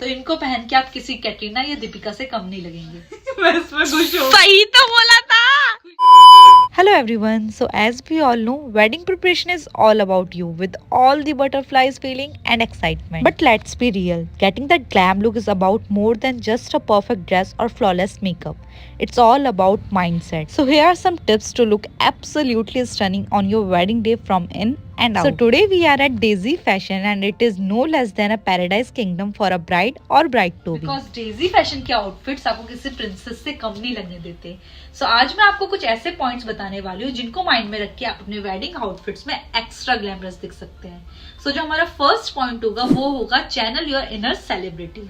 तो इनको पहन के आप किसी कैटरीना या दीपिका से कम नहीं लगेंगे। मैं इसमें खुश हूँ। सही तो बोला था। Hello everyone. So as we all know, wedding preparation is all about you with all the butterflies feeling and excitement. But let's be real. Getting that glam look is about more than just a perfect dress or flawless makeup. It's all about mindset. So here are some tips to look absolutely stunning on your wedding day from in and out. So today we are at Daisy Fashion and it is no less than a paradise kingdom for a bride or bride to be. Because Daisy Fashion के outfits आपको किसी princess से कम नहीं लगने देते. So आज मैं आपको कुछ ऐसे points बताने वाली हूँ जिनको माइंड में रख के आप अपने वेडिंग आउटफिट्स में एक्स्ट्रा ग्लैमरस दिख सकते हैं. सो जो हमारा फर्स्ट पॉइंट होगा वो होगा चैनल योर इनर सेलिब्रिटी.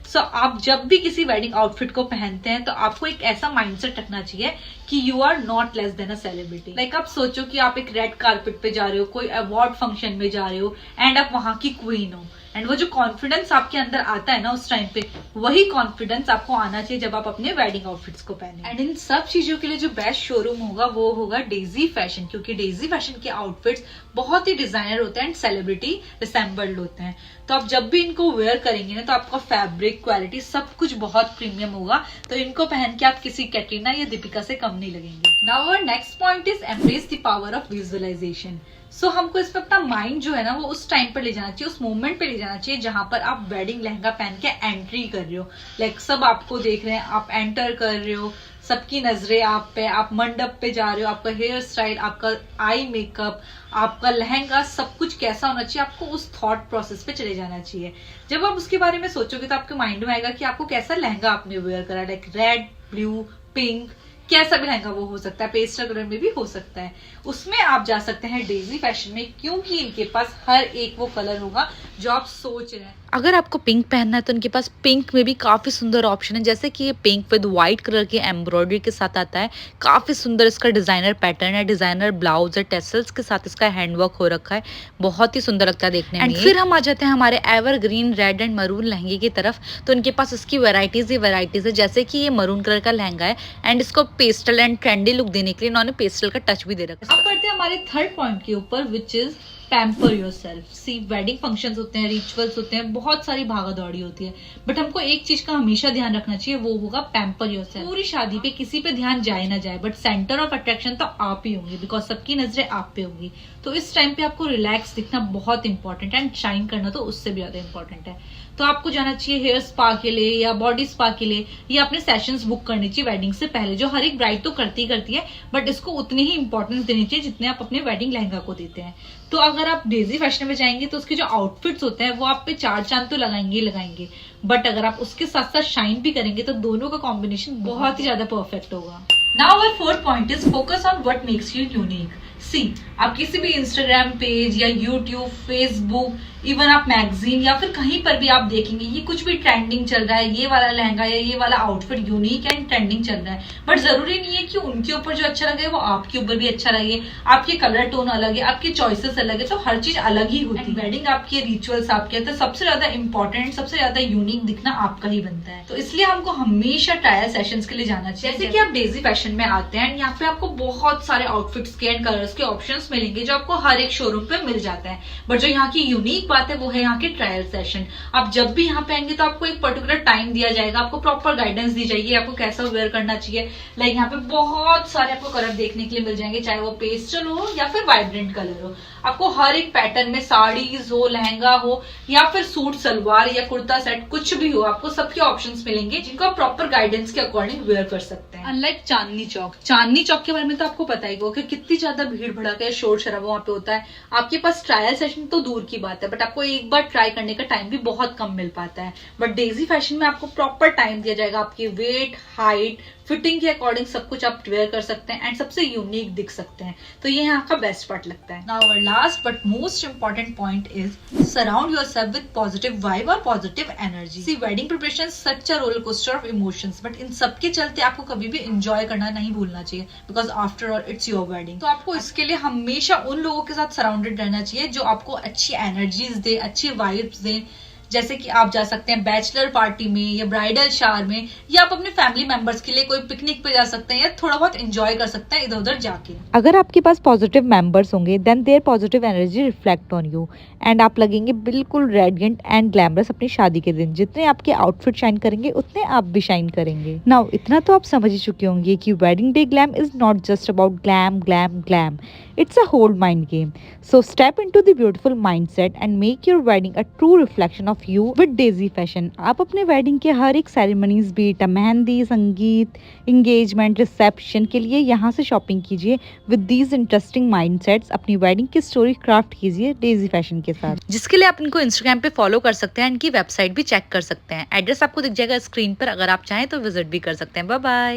सो आप जब भी किसी वेडिंग आउटफिट को पहनते हैं तो आपको एक ऐसा माइंडसेट रखना चाहिए कि you are not less than a celebrity. Like आप सोचो कि आप एक रेड कारपेट पे जा रहे हो, कोई अवार्ड फंक्शन में जा रहे हो एंड आप वहां की क्वीन हो. एंड वो जो कॉन्फिडेंस आपके अंदर आता है ना उस टाइम पे, वही कॉन्फिडेंस आपको आना चाहिए जब आप अपने वेडिंग आउटफिट्स को पहने. एंड इन सब चीजों के लिए जो बेस्ट शोरूम होगा वो होगा डेजी फैशन, क्योंकि डेजी फैशन के आउटफिट्स बहुत ही डिजाइनर होते हैं एंड सेलिब्रिटी रिसेंबल्ड होते हैं. तो आप जब भी इनको वेयर करेंगे ना तो आपका फैब्रिक क्वालिटी सब कुछ बहुत प्रीमियम होगा. तो इनको पहन के आप किसी कैटरीना या दीपिका से कम नहीं लगेंगे. Now our next point is embrace the power of visualisation. So हमको इसमें अपना माइंड जो है ना वो उस टाइम पर ले जाना चाहिए, उस मोमेंट पे ले जाना चाहिए जहां पर आप वेडिंग लहंगा पहन के एंट्री कर रहे हो. लाइक सब आपको देख रहे हैं, आप एंटर कर रहे हो, सबकी नजरें आप पे, आप मंडप पे जा रहे हो, आपका हेयर स्टाइल, आपका आई मेकअप, आपका लहंगा, सब कुछ कैसा होना चाहिए, आपको उस थॉट प्रोसेस पे चले जाना चाहिए. जब आप उसके बारे में सोचोगे तो आपके माइंड में आएगा कि आपको कैसा लहंगा आपने वेयर करा. लाइक रेड, ब्लू, पिंक, कैसा भी लहंगा वो हो सकता है, पेस्टल कलर में भी हो सकता है. उसमें आप जा सकते हैं डेजी फैशन में, क्योंकि इनके पास हर एक वो कलर होगा जो आप सोच रहे हैं. अगर आपको पिंक पहनना है तो इनके पास पिंक में भी काफी सुंदर ऑप्शन है, जैसे कि ये पिंक विद व्हाइट कलर की एम्ब्रॉयडरी के साथ आता है. काफी सुंदर इसका डिजाइनर पैटर्न है, डिजाइनर ब्लाउज है, टेसल्स के साथ इसका हैंडवर्क हो रखा है, बहुत ही सुंदर लगता है देखने में. एंड फिर हम आ जाते हैं हमारे एवरग्रीन रेड एंड मरून लहंगे की तरफ. तो इनके पास इसकी वेराइटीज ही वेराइटीज है, जैसे कि ये मरून कलर का लहंगा है एंड इसको पेस्टल एंड ट्रेंडी लुक देने के लिए इन्होंने पेस्टल का टच भी दे रखा है. अब बढ़ते हैं हमारे थर्ड पॉइंट के ऊपर, which is pamper yourself. See wedding functions होते हैं, रिचुअल्स होते हैं, बहुत सारी भागा दौड़ी होती है, बट हमको एक चीज का हमेशा ध्यान रखना चाहिए, वो होगा पैम्पर योरसेल्फ. पूरी शादी पे किसी पे ध्यान जाए ना जाए, बट सेंटर ऑफ अट्रैक्शन तो आप ही होंगे, बिकॉज सबकी नजरें आप पे होंगी. तो इस टाइम पे आपको रिलैक्स दिखना बहुत इंपॉर्टेंट है एंड शाइन करना तो उससे भी ज्यादा इंपॉर्टेंट है. तो आपको जाना चाहिए हेयर स्पा के लिए या बॉडी स्पा के लिए, या अपने सेशंस बुक करनी चाहिए वेडिंग से पहले, जो हर एक ब्राइड तो करती है, बट इसको उतनी ही इंपॉर्टेंस देनी चाहिए जितने आप अपने वेडिंग लहंगा को देते हैं. तो अगर आप डेजी फैशन में जाएंगे तो उसके जो आउटफिट्स होते हैं वो आप पे चार चांद तो लगाएंगे, बट अगर आप उसके साथ साथ शाइन भी करेंगे तो दोनों का कॉम्बिनेशन बहुत ही ज्यादा परफेक्ट होगा. Now our fourth point is focus on what makes you unique. See आप किसी भी इंस्टाग्राम पेज या यूट्यूब, फेसबुक, इवन आप मैगजीन या फिर कहीं पर भी आप देखेंगे ये कुछ भी ट्रेंडिंग चल रहा है, ये वाला लहंगा या ये वाला आउटफिट यूनिक एंड ट्रेंडिंग चल रहा है, बट जरूरी नहीं है कि उनके ऊपर जो अच्छा लगे वो आपके ऊपर भी अच्छा लगे. आपके कलर टोन अलग है, आपके चॉइसेस अलग है, तो हर चीज अलग ही होती है. वेडिंग आपके रिचुअल्स आपके, तो सबसे ज्यादा इंपॉर्टेंट, सबसे ज्यादा यूनिक दिखना आपका ही बनता है. तो इसलिए हमको हमेशा ट्रायल सेशंस के लिए जाना चाहिए. जैसे कि आप डेजी फैशन में आते हैं, यहाँ पे आपको बहुत सारे आउटफिट्स के एंड कलर्स के ऑप्शंस मिलेंगे जो आपको हर एक शोरूम पे मिल जाता है, बट जो यहाँ की यूनिक बात है वो है यहाँ के ट्रायल सेशन. आप जब भी यहाँ पे आएंगे तो आपको एक पर्टिकुलर टाइम दिया जाएगा, आपको प्रॉपर गाइडेंस दी जाएगी आपको कैसा वेयर करना चाहिए. लाइक यहाँ पे बहुत सारे आपको कलर देखने के लिए मिल जाएंगे, चाहे वो पेस्टल हो या फिर वाइब्रेंट कलर हो. आपको हर एक पैटर्न में साड़ीज हो, लहंगा हो या फिर सूट सलवार या कुर्ता सेट, कुछ भी हो, आपको सबके ऑप्शंस मिलेंगे जिनको आप प्रॉपर गाइडेंस के अकॉर्डिंग वेयर कर सकते हैं. अनलाइक चांदनी चौक के बारे में तो आपको पता ही होगा कि कितनी ज्यादा भीड़ भड़का शोर शराबा वहां पे होता है. आपके पास ट्रायल सेशन तो दूर की बात है, बट आपको एक बार ट्राई करने का टाइम भी बहुत कम मिल पाता है. बट डेजी फैशन में आपको प्रॉपर टाइम दिया जाएगा, आपकी वेट, हाइट, फिटिंग के अकॉर्डिंग सब कुछ आप वेयर कर सकते हैं एंड सबसे यूनिक दिख सकते हैं. तो ये यहाँ का बेस्ट पार्ट लगता है. Now our last but most important point is surround yourself with positive vibe और positive energy. See wedding preparation such a roller coaster of emotions, but इन सब के चलते आपको कभी भी एंजॉय करना नहीं भूलना चाहिए, because after all it's your wedding. तो आपको इसके लिए हमेशा उन लोगों के साथ सराउंडेड रहना चाहिए जो आपको अच्छी एनर्जीज दे, अच्छी वाइब्स दे, जैसे कि आप जा सकते हैं बैचलर पार्टी में या ब्राइडल शावर में, या आप अपने फैमिली मेंबर्स के लिए कोई पिकनिक पे जा सकते हैं या थोड़ा बहुत एंजॉय कर सकते हैं इधर उधर जाके। अगर आपके पास पॉजिटिव मेंबर्स होंगे then there positive energy reflect on you and आप लगेंगे बिल्कुल रेडिएंट एंड ग्लैमरस अपनी शादी के दिन। जितने आपके आउटफिट शाइन करेंगे उतने आप भी शाइन करेंगे। नाउ इतना तो आप समझ ही चुके होंगे कि wedding day glam is not just about glam glam glam, it's a whole mind game. So step into the beautiful mindset and make your wedding a true reflection of you with Daisy Fashion. आप अपने wedding के हर एक ceremonies beat mehndi, संगीत, engagement, reception के लिए यहाँ से shopping कीजिए विद दीज इंटरेस्टिंग माइंडसेट्स। अपनी वेडिंग की स्टोरी क्राफ्ट कीजिए डेजी फैशन के साथ, जिसके लिए आप इनको इंस्टाग्राम पे फॉलो कर सकते हैं, इनकी वेबसाइट भी चेक कर सकते हैं। एड्रेस आपको दिख जाएगा स्क्रीन पर, अगर आप चाहें तो विजिट भी कर सकते हैं। Bye bye.